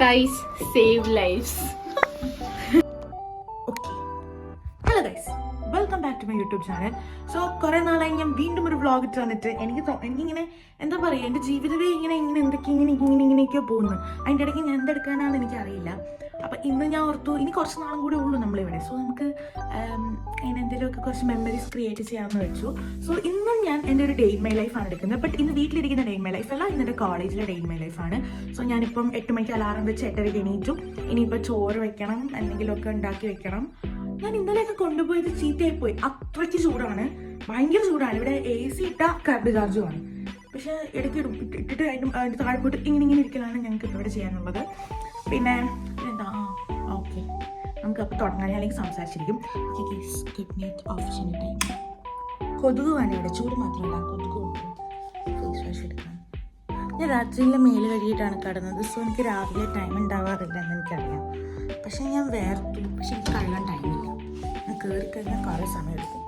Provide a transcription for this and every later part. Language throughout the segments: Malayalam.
Thighs save lives. Okay. Hello guys. Welcome back to my YouTube channel. So കുറേ നാളായി ഞാൻ വീണ്ടും ഒരു വ്ളോഗ് ഇട്ട് വന്നിട്ട് എനിക്കിങ്ങനെ എന്താ പറയുക, എൻ്റെ ജീവിതമേ ഇങ്ങനെ ഇങ്ങനെയൊക്കെയോ പോകുന്നു. അതിൻ്റെ ഇടയ്ക്ക് ഞാൻ എന്തെടുക്കാനാണെന്ന് എനിക്കറിയില്ല. അപ്പം ഇന്ന് ഞാൻ ഓർത്തു ഇനി കുറച്ച് നാളും കൂടി ഉള്ളൂ നമ്മളിവിടെ. സോ നമുക്ക് അങ്ങനെ എന്തെങ്കിലുമൊക്കെ കുറച്ച് മെമ്മറീസ് ക്രിയേറ്റ് ചെയ്യാമെന്ന് വെച്ചു. സോ ഇന്നും ഞാൻ എൻ്റെ ഒരു ഡേ ഇൻ മൈ ലൈഫാണ് എടുക്കുന്നത്. ബട്ട് ഇന്ന് വീട്ടിലിരിക്കുന്ന ഡേ ഇൻ മൈ ലൈഫ് അല്ല, ഇന്നെൻ്റെ കോളേജിലെ ഡേ ഇൻ മൈ ലൈഫാണ്. സോ ഞാനിപ്പം 8 മണിക്ക് അലാറം വെച്ച് 8:30 എണീറ്റു. ഇനിയിപ്പോൾ ചോറ് വെക്കണം, എന്തെങ്കിലുമൊക്കെ ഉണ്ടാക്കി വെക്കണം. ഞാൻ ഇന്നലെയൊക്കെ കൊണ്ടുപോയത് ചീത്തയായിപ്പോയി. അത്രയ്ക്ക് ചൂടാണ്, ഭയങ്കര ചൂടാണ്. ഇവിടെ AC ഇട്ട കറണ്ട് ചാർജുമാണ്. പക്ഷെ ഇടയ്ക്ക് ഇട്ടിട്ട് അതിൻ്റെ താഴെ പോയിട്ട് ഇങ്ങനെ ഇരിക്കലാണ് ഞങ്ങൾക്ക് ഇവിടെ ചെയ്യാനുള്ളത്. പിന്നെ എന്താ ഓക്കെ, നമുക്ക് അപ്പോൾ തുടങ്ങാൻ. ഞാൻ അല്ലെങ്കിൽ സംസാരിച്ചിരിക്കും. Option time. കൊതുക് വേണം ഇവിടെ, ചൂട് മാത്രമല്ല കൊതുക് കൊടുക്കും. ഫേസ് വാഷ് എടുക്കാൻ ഞാൻ രാത്രിയിലെ മേല് കഴുകിയിട്ടാണ് കിടന്നത്. സോ എനിക്ക് രാവിലെ ടൈം ഉണ്ടാവാറില്ല എന്ന് എനിക്കറിയാം. പക്ഷെ ഞാൻ വേർത്തു. പക്ഷെ എനിക്ക് കഴുകാൻ ടൈമില്ല. ഞാൻ കയറി കഴിഞ്ഞാൽ കുറേ സമയം എടുക്കും.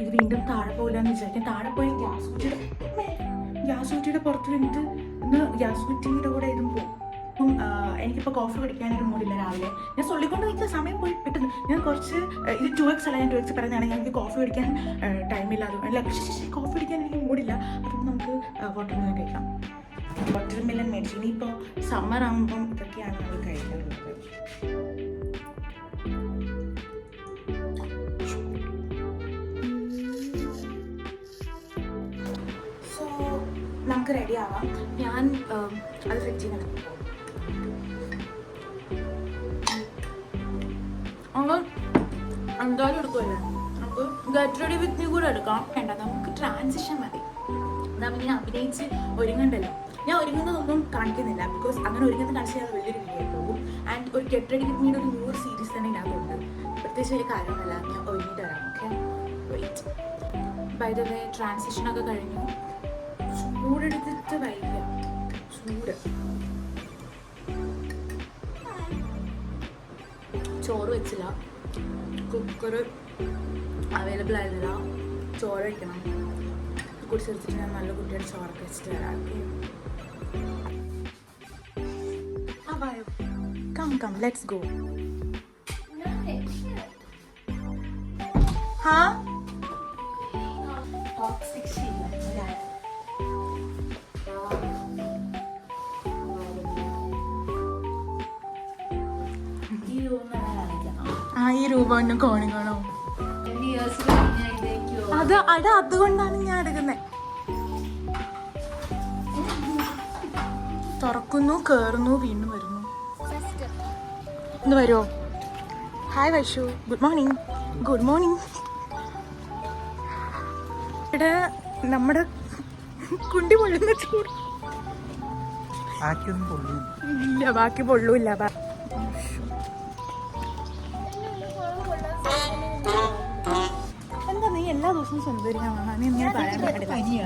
ഇത് വീണ്ടും താഴെ പോകില്ലെന്ന് വിചാരിക്കാം. താഴെ പോയി ഗ്യാസ് കുറ്റിയുടെ പുറത്ത് നിന്നിട്ട് ഇന്ന് ഗ്യാസ് കുറ്റിയുടെ കൂടെ ഇതും പോകും. അപ്പം എനിക്കിപ്പോൾ കോഫി കുടിക്കാനൊരു മൂടില്ല രാവിലെ. ഞാൻ ചൊല്ലിക്കൊണ്ട് നിൽക്കുന്ന സമയം പോയി പെട്ടെന്ന്. ഞാൻ കുറച്ച് ഇത് 2x അല്ല, ഞാൻ 2x പറയുന്നതാണെങ്കിൽ എനിക്ക് കോഫി കുടിക്കാൻ ടൈമില്ല. അല്ല കോഫി കുടിക്കാൻ എനിക്ക് മൂടില്ല. അപ്പം നമുക്ക് വാട്ടർ മെലൺ കഴിക്കാം. വാട്ടർ മെലൺ മേടിച്ചു. ഇനിയിപ്പോൾ സമ്മർ ആകുമ്പം ഇതൊക്കെയാണ് നമ്മൾ കഴിക്കാറുള്ളത്. സോ നമുക്ക് റെഡി ആവാം. ഞാൻ അത് ഫ്രിഡ്ജിൽ നിന്ന് എന്തായാലും എടുക്കുമല്ലേ, നമുക്ക് ഗെറ്റ് റെഡി വിത്ത് മീ കൂടെ എടുക്കാം. വേണ്ട, നമുക്ക് ട്രാൻസിഷൻ മതി. നമ്മളിങ്ങനെ അഭിനയിച്ച് ഒരുങ്ങണ്ടല്ലോ. ഞാൻ ഒരുങ്ങുന്നതൊന്നും കാണിക്കുന്നില്ല, ബിക്കോസ് അങ്ങനെ ഒരുങ്ങുന്നത് കാണിച്ച് ഞാൻ വലിയൊരു വീഡിയോ പോകും. ആൻഡ് ഒരു ഗെറ്റ് റെഡി വിത്ത് മീയുടെ ഒരു ന്യൂ സീരീസ് തന്നെ ഇതിനകത്തുണ്ട്. പ്രത്യേകിച്ച് വലിയ കാര്യമൊന്നുമല്ല, ഞാൻ ഒരുങ്ങിയിട്ട് വരാം. Okay, wait. By the way, ട്രാൻസിഷനൊക്കെ കഴിഞ്ഞു. ചൂടെടുത്തിട്ട് വൈകില്ല, ചൂട്. ചോറ് വെച്ചില്ല, കുക്കർ അവൈലബിൾ ആയിരുന്നില്ല. ചോറ് വയ്ക്കണം. കുടിച്ചെടുത്തിട്ട് ഞാൻ നല്ല കുട്ടിയുടെ ചോറൊക്കെ വെച്ചിട്ട് വരാം. Come, let's go. Huh? Toxic ഈ രൂപ ഒന്ന് കോണിക്കണോ? അതുകൊണ്ടാണ് ഞാൻ എടുക്കുന്നത്. തുറക്കുന്നു, കേറുന്നു, വീണ്ടും വരുന്നു. ഇന്ന് വരുമോ? Hi Vaishu, good morning. Good morning. ഇവിടെ നമ്മുടെ കുണ്ടി പൊള്ളുന്ന ചൂട് ഇല്ല, ബാക്കി പൊള്ളൂല്ല. എന്താ നീ എല്ലാ ദിവസവും സുന്ദരിയാണ്? നീ ഇങ്ങനെ പറയാൻ പാടില്ല.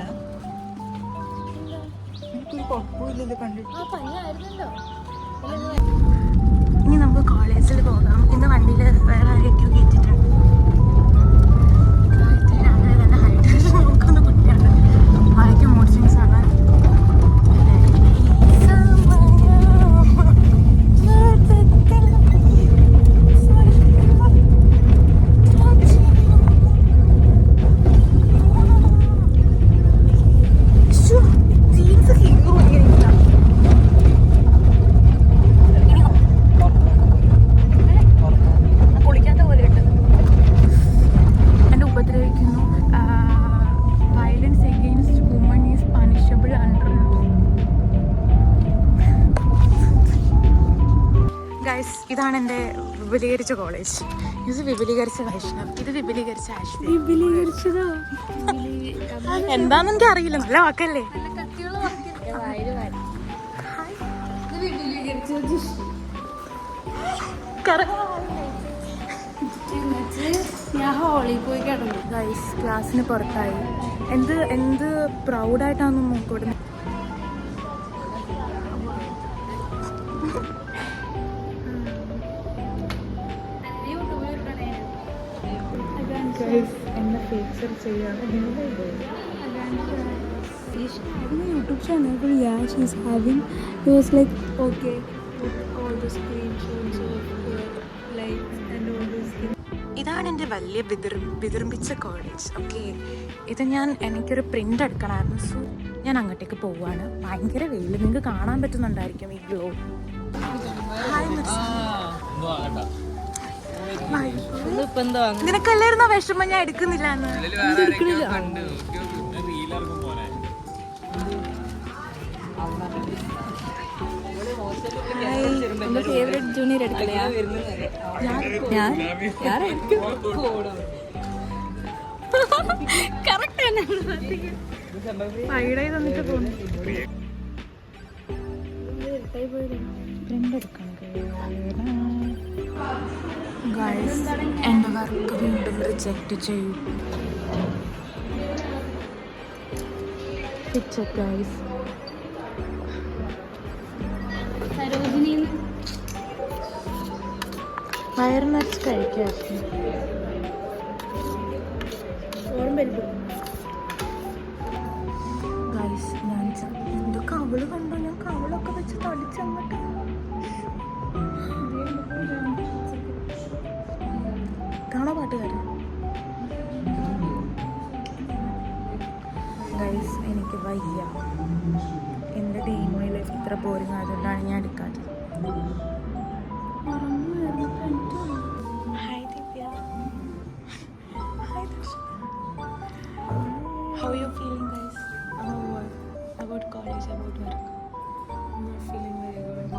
ഇനി നമുക്ക് കോളേജിൽ പോകാം. ഇന്ന് വണ്ടിയിൽ വേറെ ആരെയൊക്കെയോ കയറ്റിട്ടുണ്ട്. അങ്ങനെ തന്നെ ഹൈഡ്രേഷൻ നോക്കുന്ന കുട്ടിയാണ്. മഴയ്ക്ക് മൂഡ് സ്വിങ്സ് ആണ്. ഇതാണ് എൻ്റെ വിപുലീകരിച്ച കോളേജ്. ഇത് വിപുലീകരിച്ച വൈഷ്ണവ്, ഇത് വിപുലീകരിച്ച ആശ്വതി. എന്താന്ന് എനിക്ക് അറിയില്ല, നല്ല വാക്കല്ലേ. ഞാൻ ഹോളിൽ പോയി കിടന്നു. ഗൈസ്, ക്ലാസ്സിന് പുറത്തായി. എന്ത് പ്രൗഡായിട്ടാണ് നോക്കോടുന്നത്. എന്നെ ഫേസ് ചെയ്യാണ്. She's having a YouTube channel. Yeah, she's having. He was like, okay, put all the screenshots of likes and all those things. ഇതാണ് എൻ്റെ വലിയ വിതിർമ്പിച്ച കോളേജ്. ഓക്കെ, ഇത് എനിക്കൊരു പ്രിൻ്റ് എടുക്കണമായിരുന്നു. സോ ഞാൻ അങ്ങോട്ടേക്ക് പോവുകയാണ്. ഭയങ്കര വെയിൽ, നിങ്ങൾക്ക് കാണാൻ പറ്റുന്നുണ്ടായിരിക്കും ഈ ഗ്ലോ. നിനക്കല്ലായിരുന്നോ വിഷമം ഞാൻ എടുക്കുന്നില്ല എന്ന്? ഫേവറേറ്റ് ജൂനിയർ എടുക്കലയാ ഞാൻ കറക്റ്റ് തന്നെ സൈഡായി തന്നിട്ട് പോകുന്നു. എൻ്റെ വർക്ക് വീണ്ടും റിജക്റ്റ് ചെയ്യും. വയറ് നിറച്ച് കഴിക്കായിരുന്നു. ഗൈസ്, ഞാൻ എന്തോ കവള് കണ്ടോ? ഞാൻ കവളൊക്കെ വെച്ച് തളിച്ചങ്ങോട്ട്. കാണോ പാട്ടുകാരൻ? ഗൈസ്, എനിക്ക് വയ്യ. എൻ്റെ ഡേ ഇൻ മൈ ലൈഫ് ഇത്ര ബോറിംഗ് ആയതുകൊണ്ടാണ് ഞാൻ എടുക്കാത്തത്. Hi Divya. Hi Darshan. How are you feeling, guys? About college, about work? I'm not feeling very good.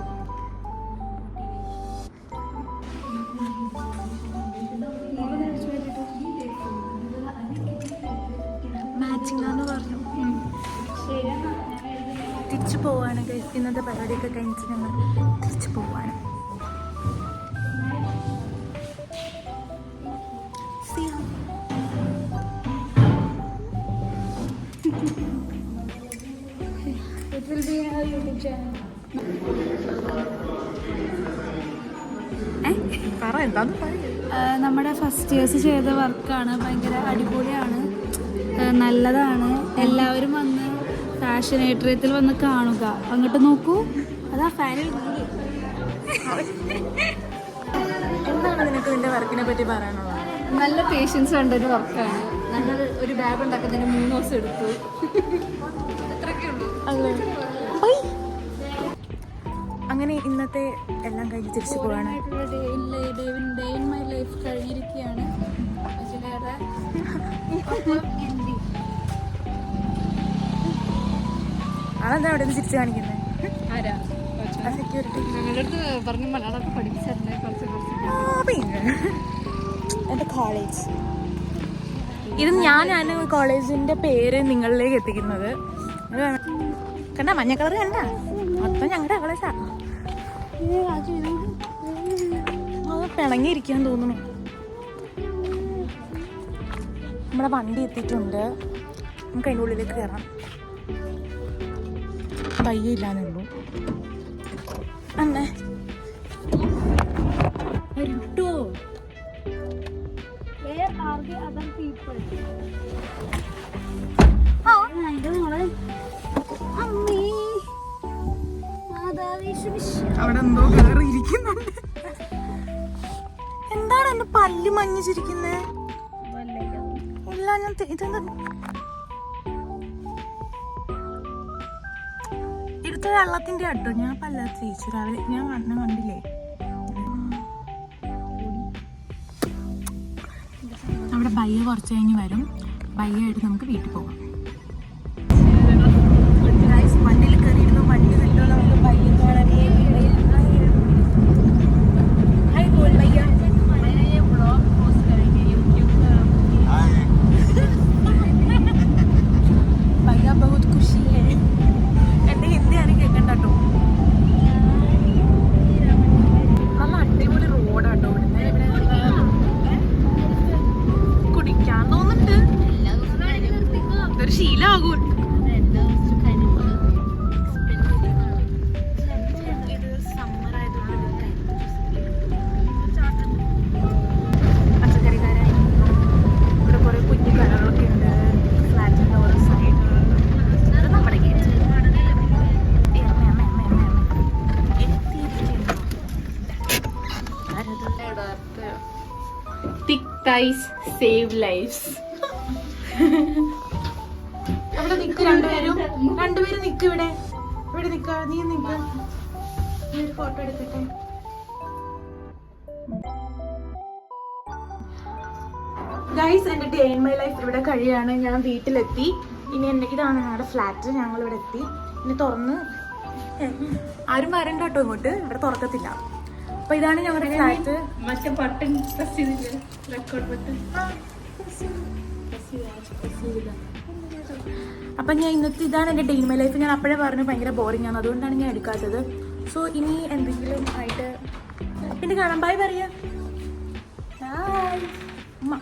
Matching ആണെന്ന് പറഞ്ഞു. തിരിച്ചു പോവാണ് ഗൈസ്. ഇന്നത്തെ പരിപാടിയൊക്കെ കഴിഞ്ഞിട്ട് ഞങ്ങൾ തിരിച്ചു പോവാണ്. It will be in our YouTube channel. നമ്മുടെ ഫസ്റ്റ് ഇയേഴ്സ് ചെയ്ത വർക്കാണ്. ഭയങ്കര അടിപൊളിയാണ്, നല്ലതാണ്. എല്ലാവരും വന്ന് ഫാഷൻ ഏട്രിയത്തിൽ വന്ന് കാണുക. അങ്ങോട്ട് നോക്കൂ, അതാ ഫാനിൽ. എന്താണ് നിനക്ക് നിന്റെ വർക്കിനെ പറ്റി പറയാനുള്ളത്? നല്ല പേഷ്യൻസ് ഉണ്ട് ഒരു വർക്കാണ്. ഞങ്ങൾ ഒരു ബാഗ് ഉണ്ടാക്കുന്നതിന് 3 ദിവസം എടുത്തു. അത്രയൊക്കെ ഉള്ളൂ. അങ്ങനെ ഇന്നത്തെ എല്ലാം കഴിഞ്ഞ് തിരിച്ചു പോവാണ്. ഡേ ഇൻ മൈ ലൈഫ് കഴിഞ്ഞിരിക്കുകയാണ്. അതെന്താ അവിടെ നിന്ന് തിരിച്ചു കാണിക്കുന്നത്? സെക്യൂരിറ്റി ഞങ്ങളുടെ അടുത്ത് പറഞ്ഞു മലയാളമൊക്കെ പഠിപ്പിച്ചിട്ടുണ്ട് കുറച്ച്. എൻ്റെ കോളേജ് ഇത് ഞാനാണ് കോളേജിൻ്റെ പേര് നിങ്ങളിലേക്ക് എത്തിക്കുന്നത്. കണ്ട മഞ്ഞ കളർ കണ്ട മൊത്തം ഞങ്ങളുടെ കോളേജാ. അത് പിണങ്ങിയിരിക്കാൻ തോന്നുന്നു. നമ്മുടെ വണ്ടി എത്തിയിട്ടുണ്ട്. നമുക്ക് അതിൻ്റെ ഉള്ളിലേക്ക് കയറാം. പയ്യയില്ലാന്നേ ഉള്ളൂ. അമ്മേ കിട്ടോ? അവിടെ എന്തോ കയറി ഇരിക്കുന്നുണ്ട്. എന്താണ് എന്റെ പല്ല് മഞ്ഞിച്ചിരിക്കുന്നേ? ഇല്ല, ഞാൻ ഇതെന്താ എടുത്ത വെള്ളത്തിന്റെ അട്ടോ. ഞാൻ പല്ല തേച്ചു രാവിലെ. ഞാൻ കണ്ടില്ലേ അവിടെ ബയ്യ കുറച്ച് കഴിഞ്ഞ് വരും. ബയ്യായിട്ട് നമുക്ക് വീട്ടിൽ പോകാം. വണ്ടിയിൽ കയറിയിരുന്നു. വണ്ടി കിട്ടുമോ നമുക്ക് ബയ്യ കാണാൻ? भैया बहुत खुशी है. എൻ്റെ ഹിന്ദിയാണ് കേൾക്കണ്ട കേട്ടോ. നല്ല അടിപൊളി റോഡാട്ടോ കുടിക്കാൻ തോന്നുന്നുണ്ട്. Guys save lives. അവിടെ നിക്ക് രണ്ടുപേരും നിക്ക് ഇവിടെ നിക്ക. നീ നിക്ക, നീ ഒരു ഫോട്ടോ എടുക്കട്ടെ. ഗൈസ് എന്റെ ഡേ ഇൻ മൈ ലൈഫ് ഇവിടെ കഴിയാണ്. ഞാൻ വീട്ടിലെത്തി. ഇനി ഇതാണ് ഞങ്ങളുടെ ഫ്ലാറ്റ്. ഞങ്ങൾ ഇവിടെ എത്തി. ഇനി തുറന്ന് ആരും വരണ്ട കേട്ടോ ഇങ്ങോട്ട്, ഇവിടെ തുറക്കത്തില്ല. അപ്പൊ ഇതാണ് ഞങ്ങളുടെ ഫ്ലാറ്റ്. മറ്റേ ബട്ടൺ പ്രസ് ചെയ്തില്ലേ, റെക്കോർഡ് ബട്ടൺ. അപ്പം ഞാൻ ഇതാണ് എൻ്റെ ഡേ ഇൻ മൈ ലൈഫ്. ഞാൻ അപ്പോഴേ പറഞ്ഞു ഭയങ്കര ബോറിംഗ് ആണ്, അതുകൊണ്ടാണ് ഞാൻ എടുക്കാത്തത്. സോ ഇനി എന്തെങ്കിലും ആയിട്ട് പിന്നെ കാണാം. ബൈ പറയാ. ബൈ.